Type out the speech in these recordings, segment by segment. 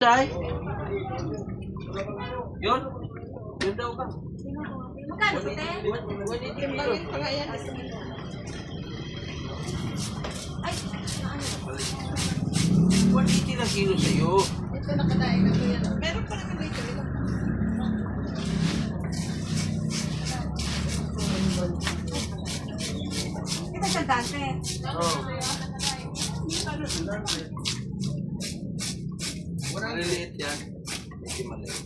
Say? Yun? Yun daw ka. Magkano ba, te? Timbangin pa nga yan. Ay, ano? 180 lang kilo sa'yo. Ito nakadain na ko yan. Meron pa naman dito. Ito siya dante. Oo. Maliliit yan. Hindi maliit.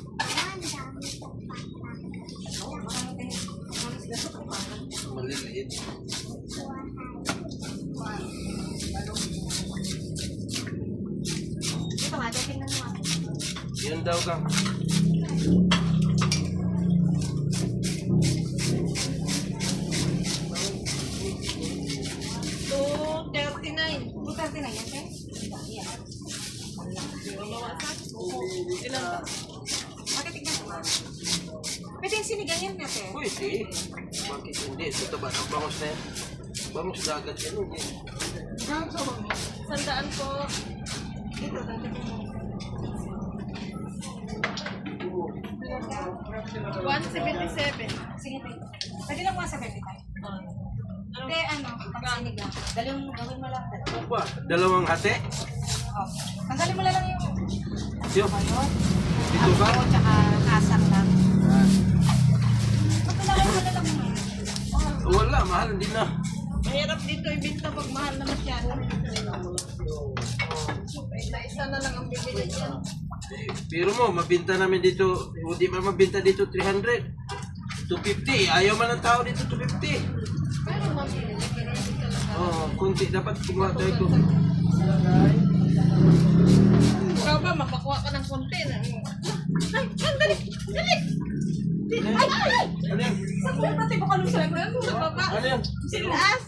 Maliliit. Ito nga, te, tingnan mo. Yun daw ka. Butas din na yan, te? Yan. Ilan ba? Bakit tignan mo? Pwede yung sinigang yan, te? Pwede. Bakit hindi? Ito ba? Ang bangos na yan. Bangos dagat yan. Hindi. Sandaan po. Ito, dante ko mo. 177. Sige, te. Pwede lang 175. Te, ano, pag sinigang. Gawin mo lang, te. Ano ba? Dalawang hati? Oh. Tanggalin mo na lang yung Yun. balot. Dito ba? Ako, tsaka kasang lang. Ah. Pagkalagay mo na lang mo. Wala, mahal din na. Mahirap dito ibinta pag mahal na masyado. Isa na lang ang bibili niya. Pero mo, mabinta namin dito, hindi man mabinta dito 300. 250. Ayaw man ng tao dito 250. Pero mabili. Pero hindi talaga. Oh, kunti dapat kumuha tayo ito. Ikaw ba, mapakuha ka ng konti na. Ay, dali! Dali! Ano yan? Sa puno, te, baka nung sabi mo. Sa baba. Ano yan? Silas!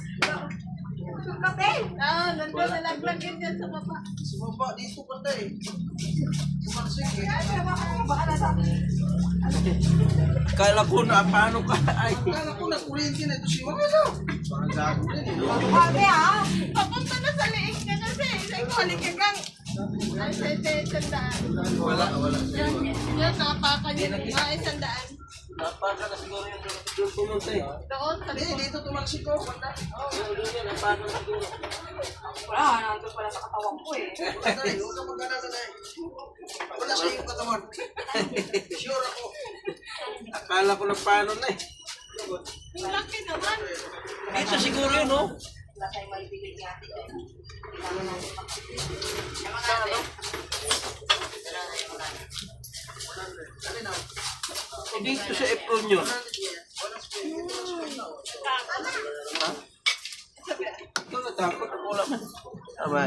Kape. Nandun na naglagyan yan sa baba. Sumaba dito pa tayo. Baka nasa Kala ko na paano ka. Ay. Kala ko nag-kuryente na ito si Wala. Parang gago rin eh. Kape, ha? Papunta na sa liig ka na siya. Say ko, halika kang. Ay, say, sandaan. Wala. Yan, napakan yun. Ay, sandaan. Napaka na siguro yung doon pumunta eh. Doon, sa Hindi, likod. dito tumaksik ko. Doon yan, napaka na siguro. Wala, nandun pala sa katawan ko eh. Patay, huwag ka mag-alala na eh. Wala sa iyong katawan. Sure ako. Akala ko na paano na eh. Ang laki naman. Dito siguro yun, oh. Wala tayong maibigay ni ate. Dito sa Apron yun. Ha? Ikaw natakot ako lang. Tama.